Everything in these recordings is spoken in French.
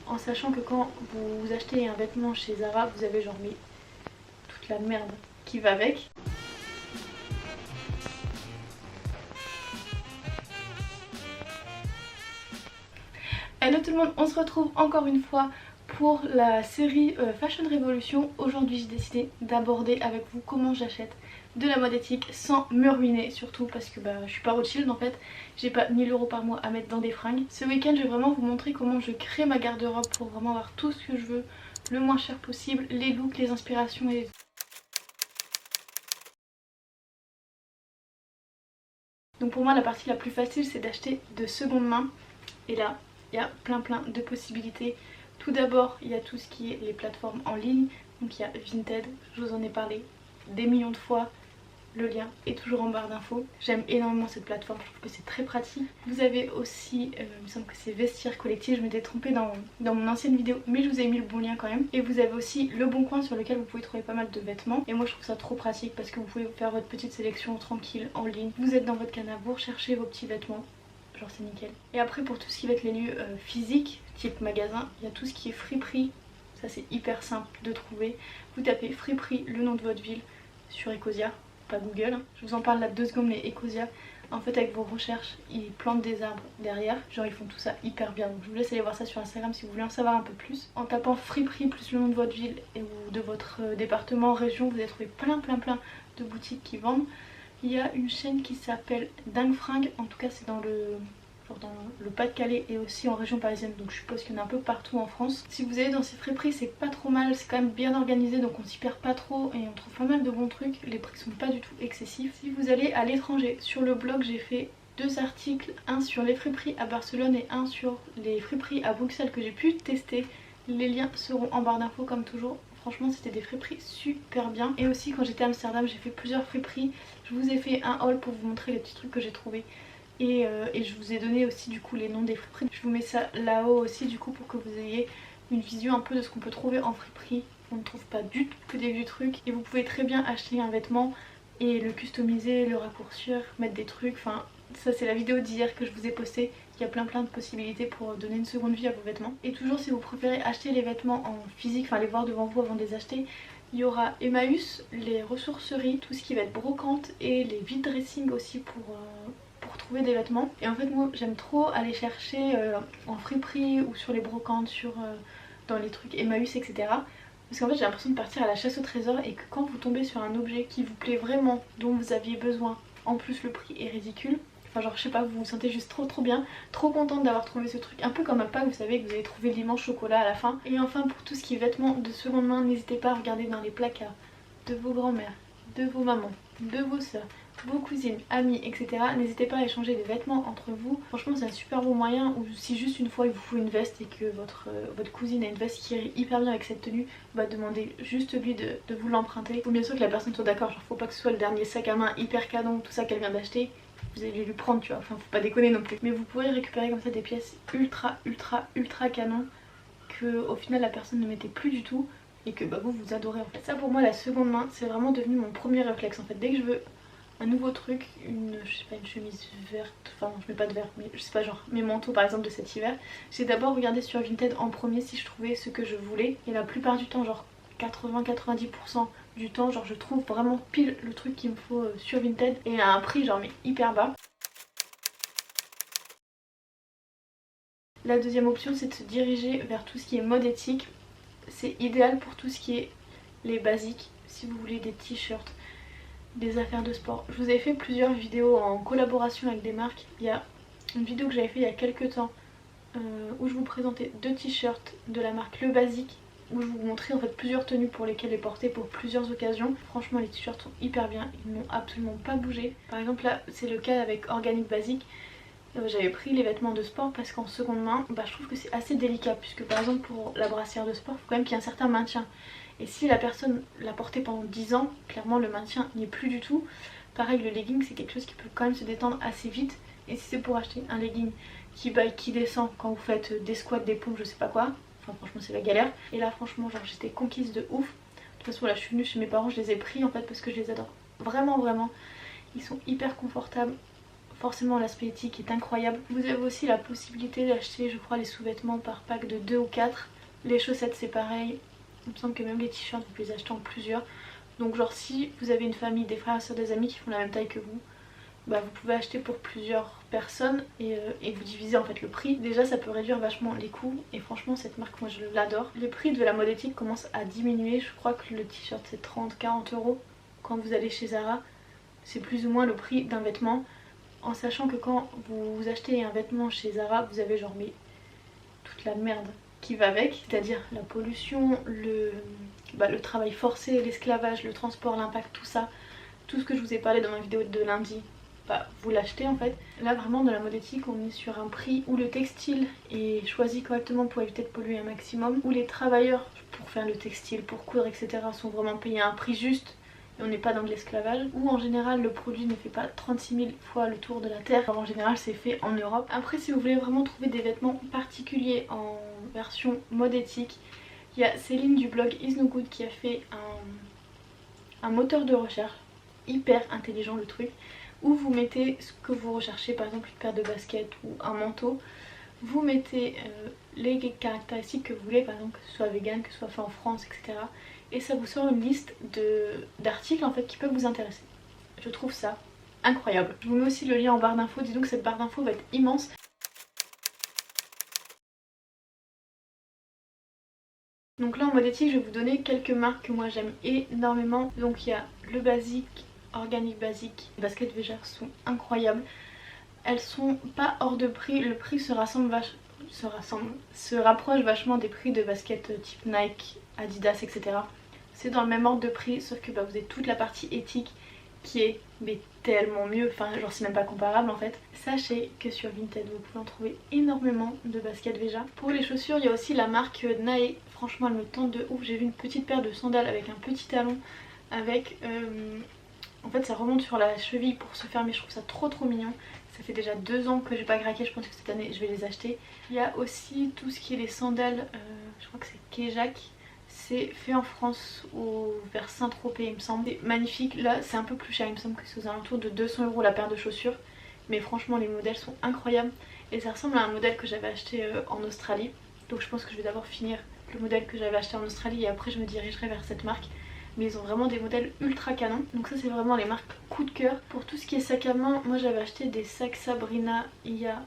en sachant que quand vous achetez un vêtement chez Zara, vous avez genre mais toute la merde qui va avec. Hello tout le monde, on se retrouve encore une fois pour la série Fashion Revolution. Aujourd'hui j'ai décidé d'aborder avec vous comment j'achète de la mode éthique sans me ruiner, surtout parce que je suis pas Rothschild en fait, j'ai pas 1000 € par mois à mettre dans des fringues. Ce week-end je vais vraiment vous montrer comment je crée ma garde-robe pour vraiment avoir tout ce que je veux, le moins cher possible, les looks, les inspirations et... Donc pour moi la partie la plus facile c'est d'acheter de seconde main, et là il y a plein de possibilités. Tout d'abord il y a tout ce qui est les plateformes en ligne, donc il y a Vinted, je vous en ai parlé des millions de fois, le lien est toujours en barre d'infos. J'aime énormément cette plateforme, je trouve que c'est très pratique. Vous avez aussi, il me semble que c'est Vestiaire Collectif, je m'étais trompée dans mon ancienne vidéo mais je vous ai mis le bon lien quand même. Et vous avez aussi Le Bon Coin sur lequel vous pouvez trouver pas mal de vêtements. Et moi je trouve ça trop pratique parce que vous pouvez faire votre petite sélection tranquille en ligne. Vous êtes dans votre canapé, vous recherchez vos petits vêtements. Genre c'est nickel. Et après pour tout ce qui va être les lieux physiques, type magasin, il y a tout ce qui est friperie. Ça c'est hyper simple de trouver. Vous tapez friperie, le nom de votre ville sur Ecosia, pas Google. Hein. Je vous en parle là 2 secondes, mais Ecosia, en fait avec vos recherches, ils plantent des arbres derrière. Genre ils font tout ça hyper bien. Donc je vous laisse aller voir ça sur Instagram si vous voulez en savoir un peu plus. En tapant friperie plus le nom de votre ville ou de votre département, région, vous allez trouver plein de boutiques qui vendent. Il y a une chaîne qui s'appelle Dingue Fringue, en tout cas c'est dans le Pas-de-Calais et aussi en région parisienne, donc je suppose qu'il y en a un peu partout en France. Si vous allez dans ces friperies c'est pas trop mal, c'est quand même bien organisé donc on s'y perd pas trop et on trouve pas mal de bons trucs, les prix sont pas du tout excessifs. Si vous allez à l'étranger, sur le blog j'ai fait 2 articles, un sur les friperies à Barcelone et un sur les friperies à Bruxelles que j'ai pu tester. Les liens seront en barre d'infos comme toujours. Franchement c'était des friperies super bien. Et aussi quand j'étais à Amsterdam j'ai fait plusieurs friperies. Je vous ai fait un haul pour vous montrer les petits trucs que j'ai trouvés. Et je vous ai donné aussi du coup les noms des friperies. Je vous mets ça là-haut aussi du coup pour que vous ayez une vision un peu de ce qu'on peut trouver en friperie. On ne trouve pas du tout que des vieux trucs. Et vous pouvez très bien acheter un vêtement et le customiser, le raccourcir, mettre des trucs. Enfin ça c'est la vidéo d'hier que je vous ai postée. Il y a plein de possibilités pour donner une seconde vie à vos vêtements. Et toujours si vous préférez acheter les vêtements en physique, enfin les voir devant vous avant de les acheter, il y aura Emmaüs, les ressourceries, tout ce qui va être brocante et les vide dressing aussi pour trouver des vêtements. Et en fait moi j'aime trop aller chercher en friperie ou sur les brocantes, dans les trucs Emmaüs etc. Parce qu'en fait j'ai l'impression de partir à la chasse au trésor et que quand vous tombez sur un objet qui vous plaît vraiment, dont vous aviez besoin, en plus le prix est ridicule. Enfin genre je sais pas, vous vous sentez juste trop bien, trop contente d'avoir trouvé ce truc, un peu comme un pack vous savez que vous avez trouvé l'immense chocolat à la fin. Et enfin pour tout ce qui est vêtements de seconde main, n'hésitez pas à regarder dans les placards de vos grands-mères, de vos mamans, de vos soeurs, vos cousines, amis, etc. N'hésitez pas à échanger des vêtements entre vous. Franchement c'est un super bon moyen. Ou si juste une fois il vous faut une veste et que votre cousine a une veste qui irait hyper bien avec cette tenue, bah demandez juste lui de vous l'emprunter. Faut bien sûr que la personne soit d'accord, genre faut pas que ce soit le dernier sac à main hyper canon, tout ça qu'elle vient d'acheter. Vous allez lui prendre tu vois, enfin faut pas déconner non plus. Mais vous pourrez récupérer comme ça des pièces ultra canon que au final la personne ne mettait plus du tout et que vous adorez en fait. Ça pour moi la seconde main c'est vraiment devenu mon premier réflexe en fait. Dès que je veux un nouveau truc, je sais pas, une chemise verte, enfin non je mets pas de vert mais je sais pas genre mes manteaux par exemple de cet hiver, j'ai d'abord regardé sur Vinted en premier si je trouvais ce que je voulais et la plupart du temps genre 80-90% du temps genre je trouve vraiment pile le truc qu'il me faut sur Vinted et à un prix genre mais hyper bas. La deuxième option c'est de se diriger vers tout ce qui est mode éthique. C'est idéal pour tout ce qui est les basiques, si vous voulez des t-shirts, des affaires de sport. Je vous ai fait plusieurs vidéos en collaboration avec des marques. Il y a une vidéo que j'avais fait il y a quelques temps où je vous présentais 2 t-shirts de la marque Le Basique, où je vous montrais en fait plusieurs tenues pour lesquelles les porter pour plusieurs occasions. Franchement les t-shirts sont hyper bien, ils n'ont absolument pas bougé. Par exemple là c'est le cas avec Organic Basic. J'avais pris les vêtements de sport parce qu'en seconde main je trouve que c'est assez délicat puisque par exemple pour la brassière de sport il faut quand même qu'il y ait un certain maintien. Et si la personne l'a porté pendant 10 ans, clairement le maintien n'y est plus du tout. Pareil le legging c'est quelque chose qui peut quand même se détendre assez vite. Et si c'est pour acheter un legging qui descend quand vous faites des squats, des pompes, je sais pas quoi, enfin franchement c'est la galère. Et là franchement genre j'étais conquise de ouf. De toute façon là je suis venue chez mes parents, je les ai pris en fait parce que je les adore vraiment. Ils sont hyper confortables. forcément l'aspect éthique est incroyable. Vous avez aussi la possibilité d'acheter je crois les sous-vêtements par pack de 2 ou 4. Les chaussettes c'est pareil, il me semble que même les t-shirts vous pouvez les acheter en plusieurs. Donc genre si vous avez une famille, des frères et soeurs, des amis qui font la même taille que vous, bah vous pouvez acheter pour plusieurs personnes et vous divisez en fait le prix. Déjà ça peut réduire vachement les coûts et franchement cette marque moi je l'adore. Les prix de la mode éthique commencent à diminuer, je crois que le t-shirt c'est 30-40 € quand vous allez chez Zara. C'est plus ou moins le prix d'un vêtement, en sachant que quand vous achetez un vêtement chez Zara vous avez genre mais toute la merde qui va avec, c'est-à-dire la pollution, le travail forcé, l'esclavage, le transport, l'impact, tout ça, tout ce que je vous ai parlé dans ma vidéo de lundi, bah vous l'achetez en fait. Là vraiment dans la mode éthique on est sur un prix où le textile est choisi correctement pour éviter de polluer un maximum, où les travailleurs pour faire le textile, pour coudre etc sont vraiment payés à un prix juste et on n'est pas dans de l'esclavage, où en général le produit ne fait pas 36 000 fois le tour de la terre. Alors, en général c'est fait en Europe. Après si vous voulez vraiment trouver des vêtements particuliers en version mode éthique, il y a Céline du blog Is No Good qui a fait un moteur de recherche hyper intelligent le truc, où vous mettez ce que vous recherchez, par exemple une paire de baskets ou un manteau, vous mettez les caractéristiques que vous voulez, par exemple que ce soit vegan, que ce soit fait en France, etc. Et ça vous sort une liste d'articles en fait qui peuvent vous intéresser. Je trouve ça incroyable. Je vous mets aussi le lien en barre d'infos, dis donc cette barre d'infos va être immense. Donc là en mode éthique je vais vous donner quelques marques que moi j'aime énormément. Donc il y a le basique, Organic Basic, les baskets Veja sont incroyables. Elles sont pas hors de prix, le prix se rapproche vachement des prix de baskets type Nike, Adidas etc. C'est dans le même ordre de prix sauf que bah, vous avez toute la partie éthique qui est mais tellement mieux, enfin genre c'est même pas comparable en fait. Sachez que sur Vinted vous pouvez en trouver énormément de baskets Veja. Pour les chaussures il y a aussi la marque Nae, franchement elle me tente de ouf. J'ai vu une petite paire de sandales avec un petit talon avec en fait ça remonte sur la cheville pour se fermer, je trouve ça trop mignon. Ça fait déjà 2 ans que j'ai pas craqué, je pense que cette année je vais les acheter. Il y a aussi tout ce qui est les sandales, je crois que c'est Kejak. C'est fait en France vers Saint-Tropez il me semble. C'est magnifique, là c'est un peu plus cher, il me semble que c'est aux alentours de 200 € la paire de chaussures. Mais franchement les modèles sont incroyables et ça ressemble à un modèle que j'avais acheté en Australie. Donc je pense que je vais d'abord finir le modèle que j'avais acheté en Australie et après je me dirigerai vers cette marque. Mais ils ont vraiment des modèles ultra canons. Donc ça c'est vraiment les marques coup de cœur. Pour tout ce qui est sac à main, moi j'avais acheté des sacs Sabrina il y a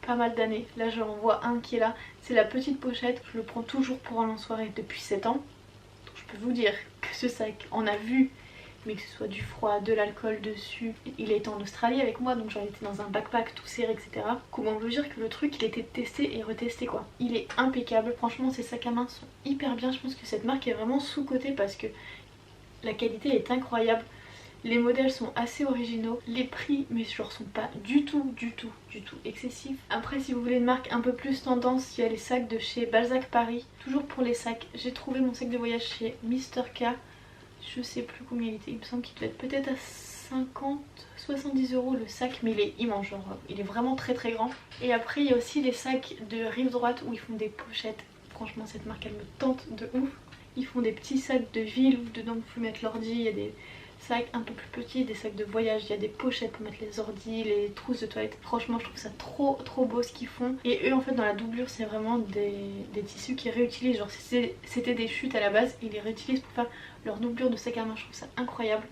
pas mal d'années. Là j'en vois un qui est là, c'est la petite pochette. Je le prends toujours pour aller en soirée depuis 7 ans. Donc je peux vous dire que ce sac on a vu, mais que ce soit du froid, de l'alcool dessus. Il a été en Australie avec moi donc j'en étais dans un backpack tout serré etc. Comment vous dire que le truc il était testé et retesté quoi. Il est impeccable, franchement ces sacs à main sont hyper bien. Je pense que cette marque est vraiment sous-cotée parce que la qualité est incroyable, les modèles sont assez originaux, les prix mais genre sont pas du tout excessifs. Après si vous voulez une marque un peu plus tendance, il y a les sacs de chez Balzac Paris. Toujours pour les sacs, j'ai trouvé mon sac de voyage chez Mr K, je sais plus combien il était, il me semble qu'il doit être peut-être à 50-70 € le sac, mais il est immense, genre il est vraiment très grand. Et après il y a aussi les sacs de Rive Droite où ils font des pochettes, franchement cette marque elle me tente de ouf. Ils font des petits sacs de ville où dedans vous pouvez mettre l'ordi, il y a des sacs un peu plus petits, des sacs de voyage, il y a des pochettes pour mettre les ordis, les trousses de toilette. Franchement je trouve ça trop beau ce qu'ils font. Et eux en fait dans la doublure c'est vraiment des tissus qu'ils réutilisent, genre c'était des chutes à la base, ils les réutilisent pour faire leur doublure de sac à main, je trouve ça incroyable.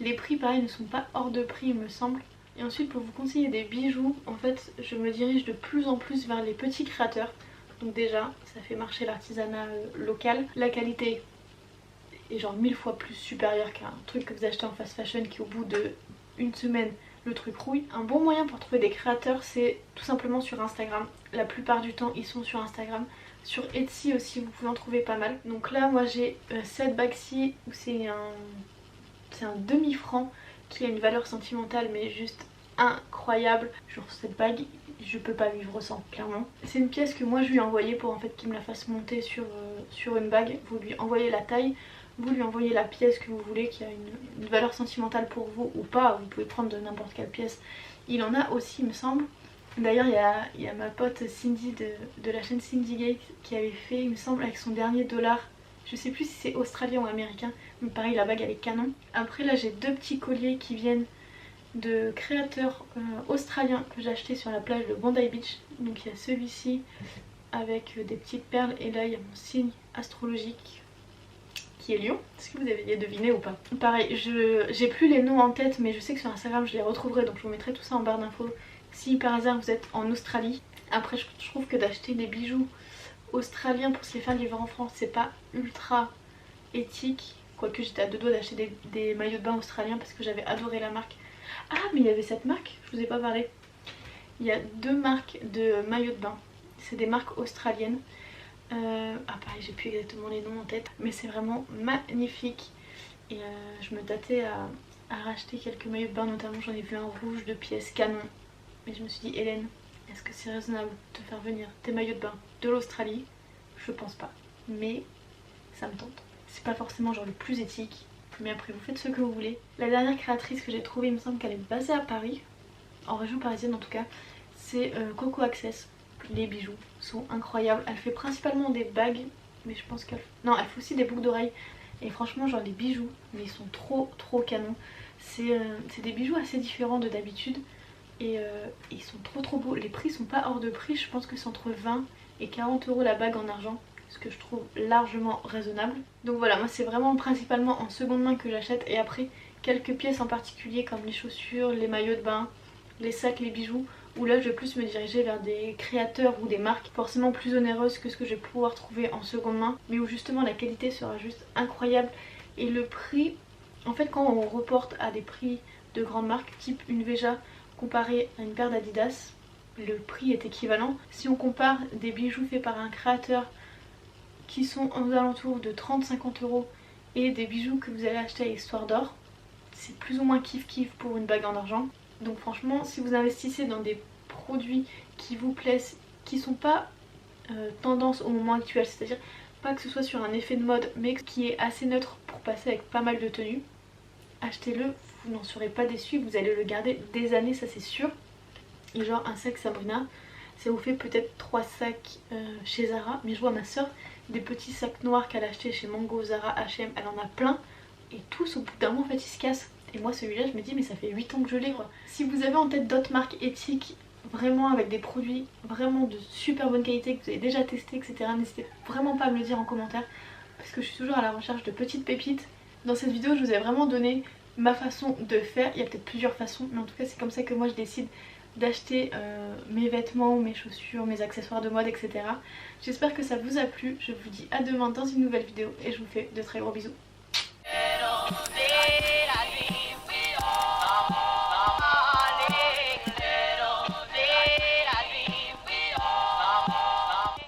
Les prix pareil ne sont pas hors de prix il me semble. Et ensuite pour vous conseiller des bijoux, en fait je me dirige de plus en plus vers les petits créateurs. Donc déjà ça fait marcher l'artisanat local, la qualité est genre 1000 fois plus supérieure qu'un truc que vous achetez en fast fashion qui au bout de une semaine le truc rouille. Un bon moyen pour trouver des créateurs c'est tout simplement sur Instagram, la plupart du temps ils sont sur Instagram. Sur Etsy aussi vous pouvez en trouver pas mal. Donc là moi j'ai cette bague-ci où c'est un demi-franc qui a une valeur sentimentale mais juste incroyable. Genre cette bague je peux pas vivre sans clairement. C'est une pièce que moi je lui ai envoyée pour en fait qu'il me la fasse monter sur une bague. Vous lui envoyez la taille, vous lui envoyez la pièce que vous voulez qui a une valeur sentimentale pour vous ou pas, vous pouvez prendre de n'importe quelle pièce. Il en a aussi il me semble. D'ailleurs il y a ma pote Cindy de la chaîne Cindy Gate qui avait fait il me semble avec son dernier dollar. Je sais plus si c'est australien ou américain, mais pareil la bague elle est canon. Après là j'ai deux petits colliers qui viennent de créateurs australiens que j'ai acheté sur la plage de Bondi Beach. Donc il y a celui-ci avec des petites perles et là il y a mon signe astrologique qui est Lion. Est-ce que vous avez deviné ou pas? Pareil, j'ai plus les noms en tête mais je sais que sur Instagram je les retrouverai, donc je vous mettrai tout ça en barre d'infos si par hasard vous êtes en Australie. Après je trouve que d'acheter des bijoux australiens pour se les faire livrer en France c'est pas ultra éthique. Quoique j'étais à deux doigts d'acheter des maillots de bain australiens parce que j'avais adoré la marque. Ah mais il y avait cette marque, je vous ai pas parlé. Il y a deux marques de maillots de bain. C'est des marques australiennes. Ah pareil, j'ai plus exactement les noms en tête. Mais c'est vraiment magnifique. Et je me tâtais à racheter quelques maillots de bain. Notamment j'en ai vu un rouge de pièces canon. Mais je me suis dit, Hélène, est-ce que c'est raisonnable de faire venir tes maillots de bain de l'Australie? Je pense pas. Mais ça me tente. C'est pas forcément genre le plus éthique. Mais après vous faites ce que vous voulez. La dernière créatrice que j'ai trouvée, il me semble qu'elle est basée à Paris. En région parisienne en tout cas. C'est Coco Access. Les bijoux sont incroyables. Elle fait principalement des bagues. Mais je pense qu'elle... Non, elle fait aussi des boucles d'oreilles. Et franchement genre les bijoux, mais ils sont trop canons. C'est des bijoux assez différents de d'habitude. Et ils sont trop beaux. Les prix sont pas hors de prix. Je pense que c'est entre 20 et 40 € la bague en argent. Ce que je trouve largement raisonnable. Donc voilà, moi c'est vraiment principalement en seconde main que j'achète. Et après quelques pièces en particulier comme les chaussures, les maillots de bain, les sacs, les bijoux, où là je vais plus me diriger vers des créateurs ou des marques forcément plus onéreuses que ce que je vais pouvoir trouver en seconde main, mais où justement la qualité sera juste incroyable. Et le prix, en fait quand on reporte à des prix de grandes marques type une Veja comparé à une paire d'Adidas, le prix est équivalent. Si on compare des bijoux faits par un créateur qui sont aux alentours de 30-50 € et des bijoux que vous allez acheter à Histoire d'Or, c'est plus ou moins kiff pour une bague en argent. Donc franchement si vous investissez dans des produits qui vous plaisent, qui sont pas tendance au moment actuel, c'est à dire pas que ce soit sur un effet de mode mais qui est assez neutre pour passer avec pas mal de tenues, achetez-le, vous n'en serez pas déçus, vous allez le garder des années, ça c'est sûr. Et genre un sac Sabrina, ça vous fait peut-être 3 sacs chez Zara, mais je vois ma soeur des petits sacs noirs qu'elle a acheté chez Mango, Zara, H&M, elle en a plein et tous au bout d'un moment en fait ils se cassent. Et moi celui-là je me dis mais ça fait 8 ans que je l'ai quoi. Si vous avez en tête d'autres marques éthiques vraiment avec des produits vraiment de super bonne qualité que vous avez déjà testé etc, n'hésitez vraiment pas à me le dire en commentaire parce que je suis toujours à la recherche de petites pépites. Dans cette vidéo je vous ai vraiment donné ma façon de faire, il y a peut-être plusieurs façons mais en tout cas c'est comme ça que moi je décide d'acheter mes vêtements, mes chaussures, mes accessoires de mode etc. J'espère que ça vous a plu, je vous dis à demain dans une nouvelle vidéo et je vous fais de très gros bisous.